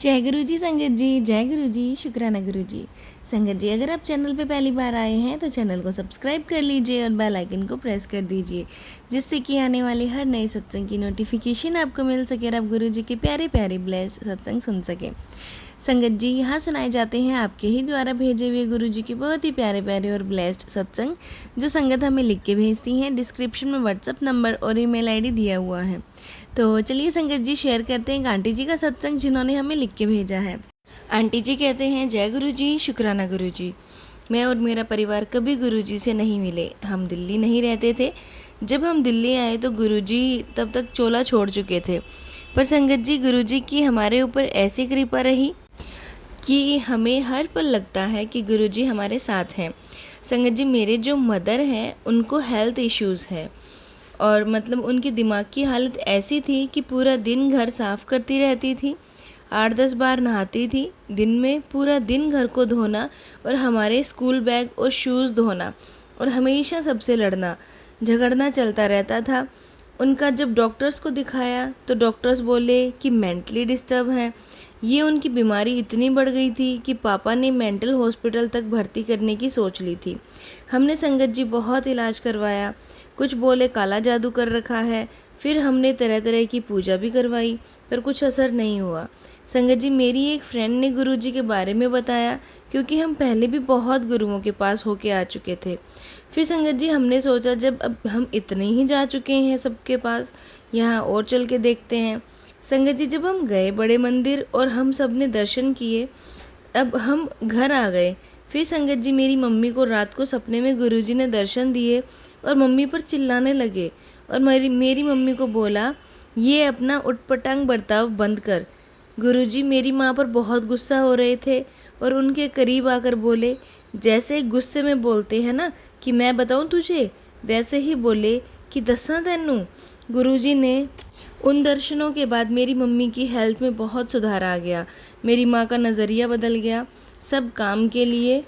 जय गुरु जी संगत जी, जय गुरु जी, शुक्राना गुरु जी। संगत जी, अगर आप चैनल पे पहली बार आए हैं तो चैनल को सब्सक्राइब कर लीजिए और बेल आइकन को प्रेस कर दीजिए, जिससे कि आने वाले हर नए सत्संग की नोटिफिकेशन आपको मिल सके और आप गुरु जी के प्यारे प्यारे ब्लेस सत्संग सुन सके। संगत जी, यहाँ सुनाए जाते हैं आपके ही द्वारा भेजे हुए गुरु जी के बहुत ही प्यारे प्यारे और ब्लेस्ड सत्संग, जो संगत हमें लिख के भेजती हैं। डिस्क्रिप्शन में व्हाट्सअप नंबर और ईमेल आईडी दिया हुआ है। तो चलिए संगत जी, शेयर करते हैं आंटी जी का सत्संग जिन्होंने हमें लिख के भेजा है। आंटी जी कहते हैं, जय गुरु जी, शुक्राना गुरु जी। मैं और मेरा परिवार कभी गुरु जी से नहीं मिले। हम दिल्ली नहीं रहते थे। जब हम दिल्ली आए तो गुरु जी तब तक चोला छोड़ चुके थे। पर संगत जी, गुरु जी की हमारे ऊपर ऐसी कृपा रही कि हमें हर पल लगता है कि गुरु जी हमारे साथ हैं। संगत जी, मेरे जो मदर हैं उनको हेल्थ इश्यूज़ है और मतलब उनकी दिमाग की हालत ऐसी थी कि पूरा दिन घर साफ़ करती रहती थी, 8-10 बार नहाती थी दिन में, पूरा दिन घर को धोना और हमारे स्कूल बैग और शूज़ धोना, और हमेशा सबसे लड़ना झगड़ना चलता रहता था। उनका जब डॉक्टर्स को दिखाया तो डॉक्टर्स बोले कि मेंटली डिस्टर्ब हैं। ये उनकी बीमारी इतनी बढ़ गई थी कि पापा ने मेंटल हॉस्पिटल तक भर्ती करने की सोच ली थी। हमने संगत जी बहुत इलाज करवाया, कुछ बोले काला जादू कर रखा है, फिर हमने तरह तरह की पूजा भी करवाई, पर कुछ असर नहीं हुआ। संगत जी, मेरी एक फ्रेंड ने गुरु जी के बारे में बताया, क्योंकि हम पहले भी बहुत गुरुओं के पास होके आ चुके थे। फिर संगत जी, हमने सोचा जब अब हम इतने ही जा चुके हैं सबके पास, यहाँ और चल के देखते हैं। संगत जी, जब हम गए बड़े मंदिर और हम सब ने दर्शन किए, अब हम घर आ गए। फिर संगत जी, मेरी मम्मी को रात को सपने में गुरुजी ने दर्शन दिए और मम्मी पर चिल्लाने लगे, और मेरी मम्मी को बोला, ये अपना उटपटांग बर्ताव बंद कर। गुरुजी मेरी माँ पर बहुत गुस्सा हो रहे थे और उनके करीब आकर बोले, जैसे गुस्से में बोलते हैं ना कि मैं बताऊँ तुझे, वैसे ही बोले कि दस्सा तैनू। गुरुजी ने उन दर्शनों के बाद मेरी मम्मी की हेल्थ में बहुत सुधार आ गया। मेरी माँ का नज़रिया बदल गया सब काम के लिए।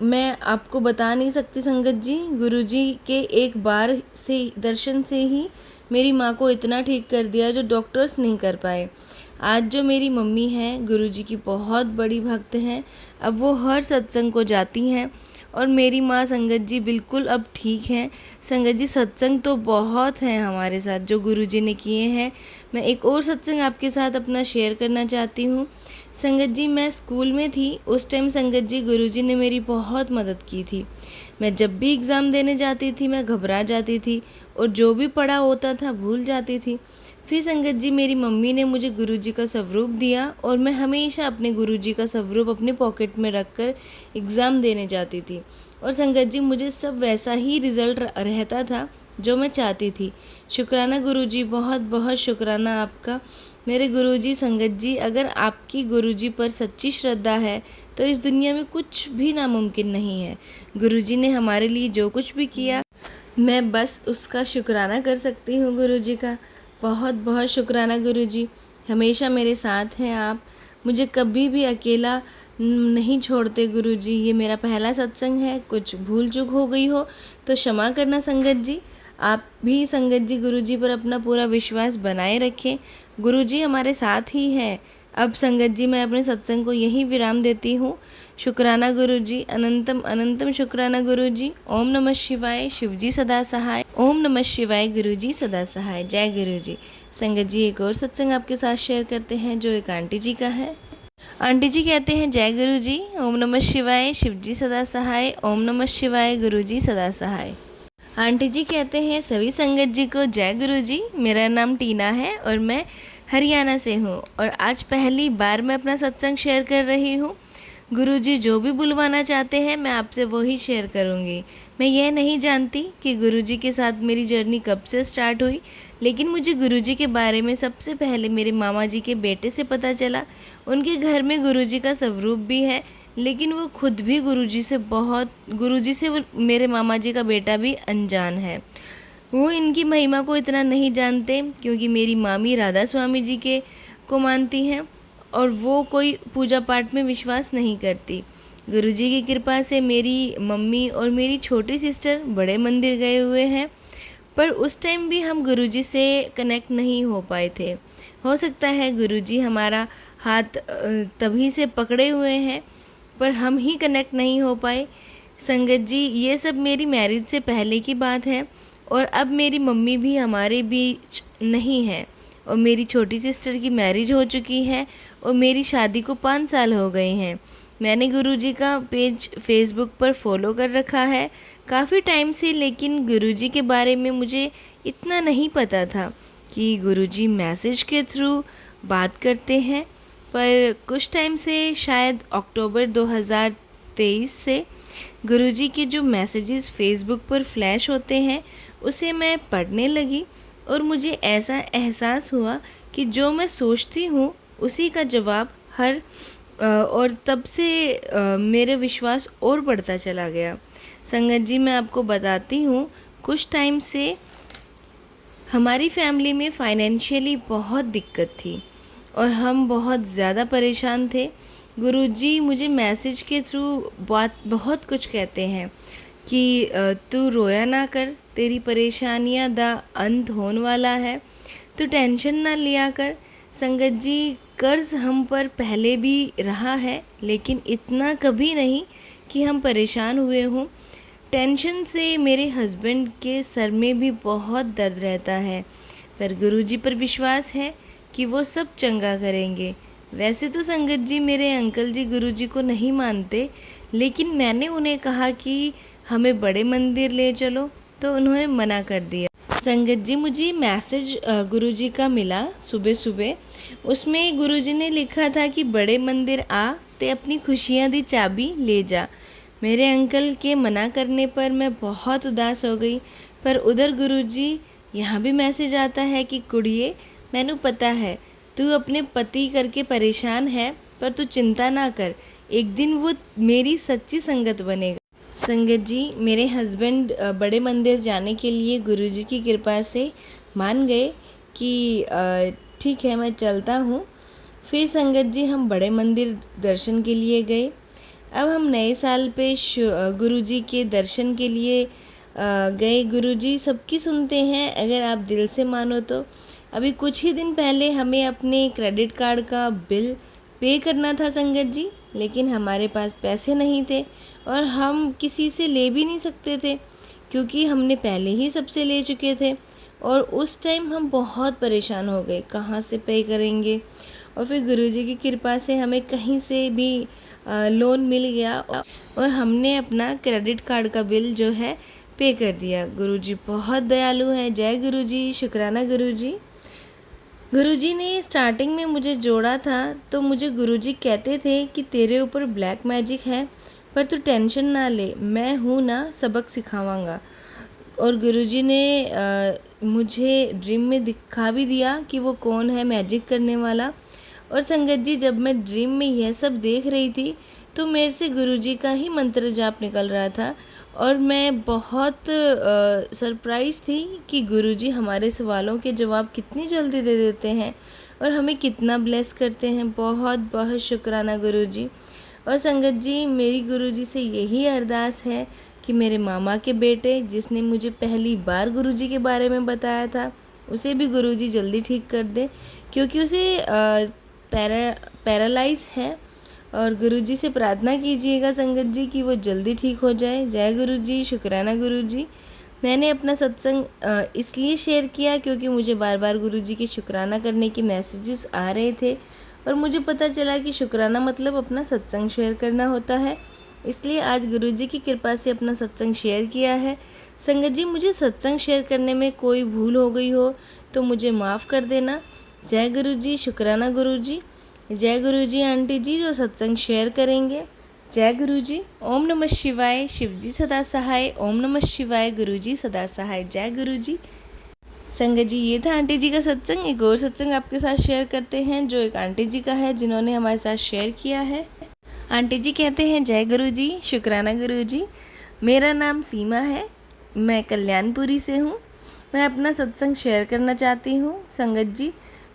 मैं आपको बता नहीं सकती संगत जी, गुरुजी के एक बार से दर्शन से ही मेरी माँ को इतना ठीक कर दिया जो डॉक्टर्स नहीं कर पाए। आज जो मेरी मम्मी हैं, गुरुजी की बहुत बड़ी भक्त हैं। अब वो हर सत्संग को जाती हैं और मेरी माँ संगत जी बिल्कुल अब ठीक हैं। संगत जी, सत्संग तो बहुत हैं हमारे साथ जो गुरुजी ने किए हैं। मैं एक और सत्संग आपके साथ अपना शेयर करना चाहती हूँ। संगत जी, मैं स्कूल में थी उस टाइम संगत जी गुरुजी ने मेरी बहुत मदद की थी। मैं जब भी एग्ज़ाम देने जाती थी मैं घबरा जाती थी और जो भी पढ़ा होता था भूल जाती थी। फिर संगत जी, मेरी मम्मी ने मुझे गुरुजी का स्वरूप दिया और मैं हमेशा अपने गुरुजी का स्वरूप अपने पॉकेट में रखकर एग्ज़ाम देने जाती थी। और संगत जी, मुझे सब वैसा ही रिज़ल्ट रहता था जो मैं चाहती थी। शुक्राना गुरुजी, बहुत बहुत शुक्राना आपका। मेरे गुरुजी संगत जी, अगर आपकी गुरुजी पर सच्ची श्रद्धा है तो इस दुनिया में कुछ भी नामुमकिन नहीं है। गुरुजी ने हमारे लिए जो कुछ भी किया, मैं बस उसका शुक्राना कर सकती हूँ गुरुजी का। बहुत बहुत शुक्राना गुरुजी, हमेशा मेरे साथ हैं आप, मुझे कभी भी अकेला नहीं छोड़ते गुरुजी। ये मेरा पहला सत्संग है, कुछ भूल चूक हो गई हो तो क्षमा करना संगत जी। आप भी संगत जी गुरुजी पर अपना पूरा विश्वास बनाए रखें, गुरुजी हमारे साथ ही हैं। अब संगत जी, मैं अपने सत्संग को यहीं विराम देती हूँ। शुक्राना गुरुजी, अनंतम अनंतम शुक्राना गुरुजी। ओम नमः शिवाय, शिवजी सदा सहाय। ओम नमः शिवाय, गुरुजी सदा सहाय। जय गुरुजी। संगत जी, एक और सत्संग आपके साथ शेयर करते हैं जो एक आंटी जी का है। आंटी जी कहते हैं, जय गुरुजी, ओम नमः शिवाय, शिवजी सदा सहाय। ओम नमः शिवाय, गुरुजी सदा सहाय। आंटी जी कहते हैं, सभी संगत जी को जय गुरुजी। मेरा नाम टीना है और मैं हरियाणा से हूँ और आज पहली बार मैं अपना सत्संग शेयर कर रही हूँ। गुरुजी जो भी बुलवाना चाहते हैं मैं आपसे वही शेयर करूँगी। मैं यह नहीं जानती कि गुरुजी के साथ मेरी जर्नी कब से स्टार्ट हुई, लेकिन मुझे गुरुजी के बारे में सबसे पहले मेरे मामा जी के बेटे से पता चला। उनके घर में गुरुजी का स्वरूप भी है, लेकिन वो खुद भी गुरुजी से वो मेरे मामा जी का बेटा भी अनजान है। वो इनकी महिमा को इतना नहीं जानते क्योंकि मेरी मामी राधा स्वामी जी के को मानती हैं और वो कोई पूजा पाठ में विश्वास नहीं करती। गुरुजी की कृपा से मेरी मम्मी और मेरी छोटी सिस्टर बड़े मंदिर गए हुए हैं। पर उस टाइम भी हम गुरुजी से कनेक्ट नहीं हो पाए थे। हो सकता है गुरुजी हमारा हाथ तभी से पकड़े हुए हैं, पर हम ही कनेक्ट नहीं हो पाए। संगत जी, ये सब मेरी मैरिज से पहले की बात है और अब मेरी मम्मी भी हमारे बीच नहीं है और मेरी छोटी सिस्टर की मैरिज हो चुकी है और मेरी शादी को 5 साल हो गए हैं। मैंने गुरुजी का पेज फेसबुक पर फॉलो कर रखा है काफ़ी टाइम से, लेकिन गुरुजी के बारे में मुझे इतना नहीं पता था कि गुरुजी मैसेज के थ्रू बात करते हैं। पर कुछ टाइम से, शायद अक्टूबर 2023 से, गुरुजी के जो मैसेजेस फेसबुक पर फ्लैश होते हैं उसे मैं पढ़ने लगी और मुझे ऐसा एहसास हुआ कि जो मैं सोचती हूँ उसी का जवाब और तब से मेरे विश्वास और बढ़ता चला गया। संगत जी, मैं आपको बताती हूँ, कुछ टाइम से हमारी फैमिली में फाइनेंशियली बहुत दिक्कत थी और हम बहुत ज़्यादा परेशान थे। गुरुजी मुझे मैसेज के थ्रू बहुत कुछ कहते हैं कि तू रोया ना कर, तेरी परेशानियाँ दा अंत होने वाला है, तू टेंशन ना लिया कर। संगत जी, कर्ज़ हम पर पहले भी रहा है, लेकिन इतना कभी नहीं कि हम परेशान हुए हों। टेंशन से मेरे हस्बैंड के सर में भी बहुत दर्द रहता है, पर गुरुजी पर विश्वास है कि वो सब चंगा करेंगे। वैसे तो संगत जी, मेरे अंकल जी गुरुजी को नहीं मानते, लेकिन मैंने उन्हें कहा कि हमें बड़े मंदिर ले चलो, तो उन्होंने मना कर दिया। संगत जी, मुझे मैसेज गुरुजी का मिला सुबह सुबह। उसमें गुरुजी ने लिखा था कि बड़े मंदिर आ, ते अपनी खुशियाँ दी चाबी ले जा। मेरे अंकल के मना करने पर मैं बहुत उदास हो गई, पर उधर गुरुजी यहाँ भी मैसेज आता है कि कुड़िए, मैनू पता है तू अपने पति करके परेशान है, पर तू चिंता ना कर, एक दिन वो मेरी सच्ची संगत बनेगा। संगत जी, मेरे हस्बैंड बड़े मंदिर जाने के लिए गुरुजी की कृपा से मान गए कि ठीक है, मैं चलता हूँ। फिर संगत जी, हम बड़े मंदिर दर्शन के लिए गए। अब हम नए साल पे गुरुजी के दर्शन के लिए गए। गुरुजी सबकी सुनते हैं अगर आप दिल से मानो तो। अभी कुछ ही दिन पहले हमें अपने क्रेडिट कार्ड का बिल पे करना था संगत जी, लेकिन हमारे पास पैसे नहीं थे और हम किसी से ले भी नहीं सकते थे क्योंकि हमने पहले ही सबसे ले चुके थे। और उस टाइम हम बहुत परेशान हो गए, कहाँ से पे करेंगे। और फिर गुरुजी की कृपा से हमें कहीं से भी लोन मिल गया और हमने अपना क्रेडिट कार्ड का बिल जो है पे कर दिया। गुरुजी बहुत दयालु है। जय गुरुजी, शुक्राना गुरुजी। गुरुजी ने स्टार्टिंग में मुझे जोड़ा था तो मुझे गुरुजी कहते थे कि तेरे ऊपर ब्लैक मैजिक है, पर तू टेंशन ना ले, मैं हूँ ना, सबक सिखावांगा। और गुरुजी ने मुझे ड्रीम में दिखा भी दिया कि वो कौन है मैजिक करने वाला। और संगत जी, जब मैं ड्रीम में यह सब देख रही थी तो मेरे से गुरुजी का ही मंत्र जाप निकल रहा था और मैं बहुत सरप्राइज़ थी कि गुरुजी हमारे सवालों के जवाब कितनी जल्दी दे देते हैं और हमें कितना ब्लेस करते हैं। बहुत बहुत शुक्राना गुरुजी। और संगत जी, मेरी गुरुजी से यही अरदास है कि मेरे मामा के बेटे, जिसने मुझे पहली बार गुरुजी के बारे में बताया था, उसे भी गुरुजी जल्दी ठीक कर दे क्योंकि उसे पैरालाइज है। और गुरुजी से प्रार्थना कीजिएगा संगत जी कि वो जल्दी ठीक हो जाए। जय गुरुजी, शुक्राना गुरुजी। मैंने अपना सत्संग इसलिए शेयर किया क्योंकि मुझे बार बार गुरुजी के शुक्राना करने के मैसेजेस आ रहे थे और मुझे पता चला कि शुक्राना मतलब अपना सत्संग शेयर करना होता है, इसलिए आज गुरुजी की कृपा से अपना सत्संग शेयर किया है। संगत जी, मुझे सत्संग शेयर करने में कोई भूल हो गई हो तो मुझे माफ़ कर देना। जय गुरुजी, शुक्राना गुरुजी। जय गुरुजी आंटी जी जो सत्संग शेयर करेंगे। जय गुरुजी। ओम नमः शिवाय, शिवजी सदा सहाय। ओम नमः शिवाय, गुरुजी सदा सहाय। जय गुरुजी। संगत जी, ये था आंटी जी का सत्संग। एक और सत्संग आपके साथ शेयर करते हैं जो एक आंटी जी का है जिन्होंने हमारे साथ शेयर किया है। आंटी जी कहते हैं, जय गुरुजी, शुक्राना गुरुजी। मेरा नाम सीमा है, मैं कल्याणपुरी से हूँ। मैं अपना सत्संग शेयर करना चाहती हूँ। संगत जी,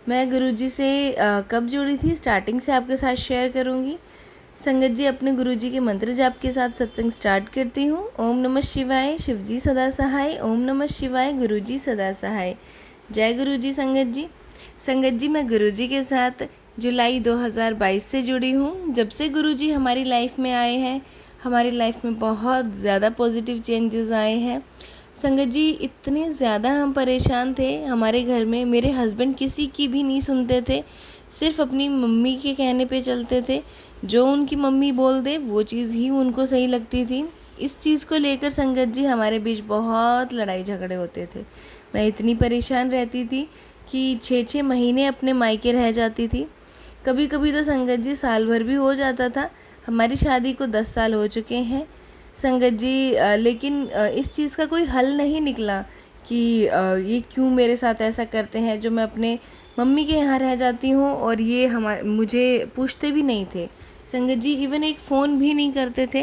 मैं गुरुजी से कब जुड़ी थी, स्टार्टिंग से आपके साथ शेयर करूँगी। संगत जी, अपने गुरुजी के मंत्र जाप के साथ सत्संग स्टार्ट करती हूँ। ओम नमः शिवाय, शिवजी सदा सहाय। ओम नमः शिवाय, गुरुजी सदा सहाय। जय गुरुजी। संगत जी, मैं गुरुजी के साथ जुलाई 2022 से जुड़ी हूँ। जब से गुरुजी हमारी लाइफ में आए हैं, हमारी लाइफ में बहुत ज़्यादा पॉजिटिव चेंजेस आए हैं। संगत जी, इतने ज़्यादा हम परेशान थे हमारे घर में, मेरे हस्बैंड किसी की भी नहीं सुनते थे, सिर्फ अपनी मम्मी के कहने पे चलते थे। जो उनकी मम्मी बोल दे वो चीज़ ही उनको सही लगती थी। इस चीज़ को लेकर संगत जी हमारे बीच बहुत लड़ाई झगड़े होते थे। मैं इतनी परेशान रहती थी कि 6-6 महीने अपने मायके रह जाती थी। कभी कभी तो संगत जी साल भर भी हो जाता था। हमारी शादी को 10 साल हो चुके हैं संगत जी, लेकिन इस चीज़ का कोई हल नहीं निकला कि ये क्यों मेरे साथ ऐसा करते हैं। जो मैं अपने मम्मी के यहाँ रह जाती हूँ और ये मुझे पूछते भी नहीं थे संगत जी, इवन एक फ़ोन भी नहीं करते थे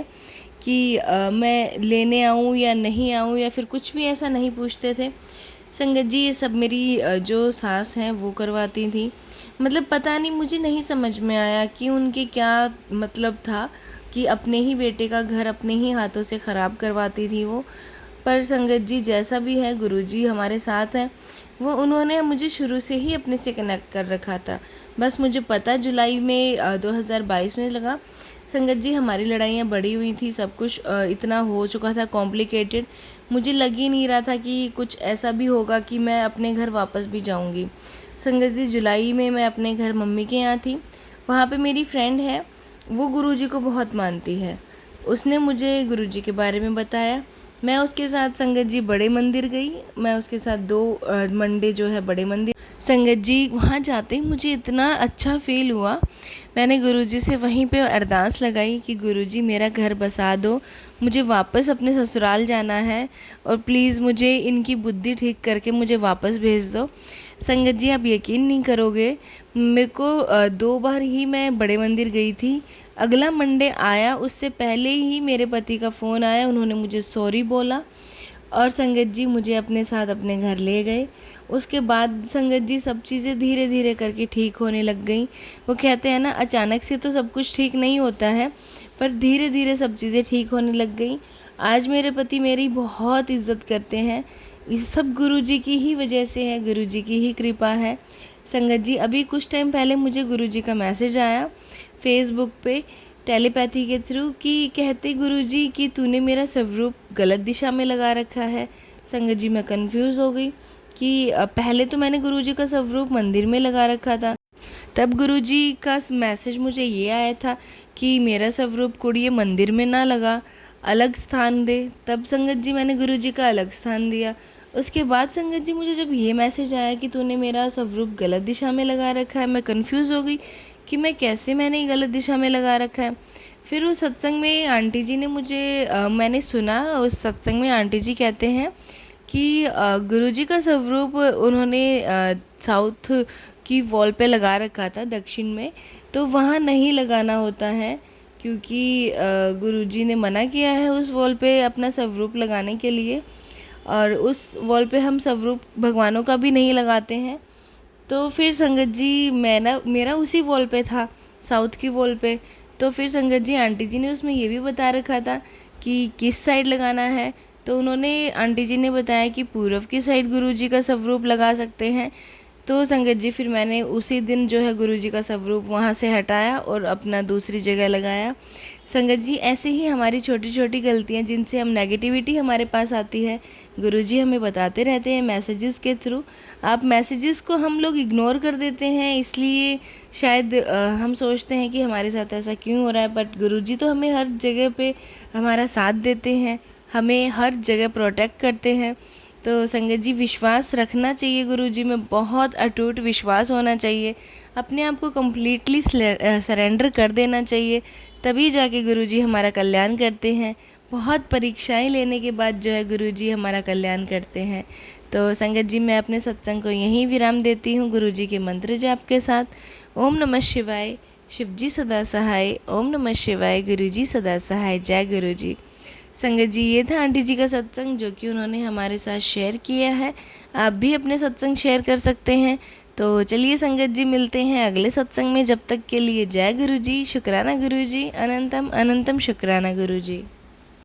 कि मैं लेने आऊँ या नहीं आऊँ, या फिर कुछ भी ऐसा नहीं पूछते थे संगत जी। ये सब मेरी जो सास हैं वो करवाती थी। मतलब पता नहीं, मुझे नहीं समझ में आया कि उनके क्या मतलब था कि अपने ही बेटे का घर अपने ही हाथों से ख़राब करवाती थी वो। पर संगत जी, जैसा भी है, गुरुजी हमारे साथ हैं। वो उन्होंने मुझे शुरू से ही अपने से कनेक्ट कर रखा था। बस मुझे पता जुलाई में 2022 में लगा संगत जी हमारी लड़ाइयाँ बढ़ी हुई थी, सब कुछ इतना हो चुका था कॉम्प्लिकेटेड। मुझे लग ही नहीं रहा था कि कुछ ऐसा भी होगा कि मैं अपने घर वापस भी जाऊंगी। संगत जी, जुलाई में मैं अपने घर मम्मी के यहाँ थी। वहाँ पे मेरी फ्रेंड है, वो गुरुजी को बहुत मानती है। उसने मुझे गुरुजी के बारे में बताया। मैं उसके साथ संगत जी बड़े मंदिर गई। मैं उसके साथ 2 मंडे जो है बड़े मंदिर संगत जी, वहाँ जाते ही मुझे इतना अच्छा फील हुआ। मैंने गुरुजी से वहीं पे अरदास लगाई कि गुरुजी मेरा घर बसा दो, मुझे वापस अपने ससुराल जाना है और प्लीज़ मुझे इनकी बुद्धि ठीक करके मुझे वापस भेज दो। संगत जी, आप यकीन नहीं करोगे, मेरे को 2 बार ही मैं बड़े मंदिर गई थी। अगला मंडे आया, उससे पहले ही मेरे पति का फ़ोन आया, उन्होंने मुझे सॉरी बोला और संगत जी मुझे अपने साथ अपने घर ले गए। उसके बाद संगत जी सब चीज़ें धीरे धीरे करके ठीक होने लग गई। वो कहते हैं ना, अचानक से तो सब कुछ ठीक नहीं होता है, पर धीरे धीरे सब चीज़ें ठीक होने लग गई। आज मेरे पति मेरी बहुत इज्जत करते हैं। ये सब गुरुजी की ही वजह से है, गुरुजी की ही कृपा है संगत जी। अभी कुछ टाइम पहले मुझे गुरुजी का मैसेज आया फेसबुक पे टेलीपैथी के थ्रू कि कहते गुरुजी कि तूने मेरा स्वरूप गलत दिशा में लगा रखा है। संगत जी, मैं कंफ्यूज हो गई कि पहले तो मैंने गुरुजी का स्वरूप मंदिर में लगा रखा था। तब गुरुजी का मैसेज मुझे ये आया था कि मेरा स्वरूप कुड़िए मंदिर में ना लगा, अलग स्थान दे। तब संगत जी मैंने गुरुजी का अलग स्थान दिया। उसके बाद संगत जी मुझे जब ये मैसेज आया कि तूने मेरा स्वरूप गलत दिशा में लगा रखा है, मैं कंफ्यूज हो गई कि मैंने गलत दिशा में लगा रखा है। फिर उस सत्संग में आंटी जी ने मैंने सुना, उस सत्संग में आंटी जी कहते हैं कि गुरुजी का स्वरूप उन्होंने साउथ की वॉल पे लगा रखा था, दक्षिण में, तो वहाँ नहीं लगाना होता है क्योंकि गुरुजी ने मना किया है उस वॉल पे अपना स्वरूप लगाने के लिए, और उस वॉल पे हम स्वरूप भगवानों का भी नहीं लगाते हैं। तो फिर संगत जी मेरा उसी वॉल पे था, साउथ की वॉल पे। तो फिर संगत जी आंटी जी ने उसमें ये भी बता रखा था कि किस साइड लगाना है। तो उन्होंने आंटी जी ने बताया कि पूर्व की साइड गुरुजी का स्वरूप लगा सकते हैं। तो संगत जी फिर मैंने उसी दिन जो है गुरुजी का स्वरूप वहाँ से हटाया और अपना दूसरी जगह लगाया। संगत जी, ऐसे ही हमारी छोटी छोटी गलतियाँ जिनसे हम नेगेटिविटी हमारे पास आती है, गुरुजी हमें बताते रहते हैं मैसेजेस के थ्रू। आप मैसेजेस को हम लोग इग्नोर कर देते हैं, इसलिए शायद हम सोचते हैं कि हमारे साथ ऐसा क्यों हो रहा है, बट गुरुजी तो हमें हर जगह पे हमारा साथ देते हैं, हमें हर जगह प्रोटेक्ट करते हैं। तो संगत जी, विश्वास रखना चाहिए गुरुजी में, बहुत अटूट विश्वास होना चाहिए, अपने आप को कम्प्लीटली सरेंडर कर देना चाहिए, तभी जाके गुरुजी हमारा कल्याण करते हैं। बहुत परीक्षाएं लेने के बाद जो है गुरुजी हमारा कल्याण करते हैं। तो संगत जी, मैं अपने सत्संग को यहीं विराम देती हूँ गुरुजी के मंत्र जाप के साथ। ओम नमः शिवाय, शिवजी सदा सहाय। ओम नमः शिवाय, गुरुजी सदा सहाय। जय गुरुजी। संगत जी, ये था आंटी जी का सत्संग जो कि उन्होंने हमारे साथ शेयर किया है। आप भी अपने सत्संग शेयर कर सकते हैं तो चलिए संगत जी, मिलते हैं अगले सत्संग में। जब तक के लिए जय गुरु जी, शुक्राना गुरु जी, अनंतम अनंतम शुक्राना गुरु जी।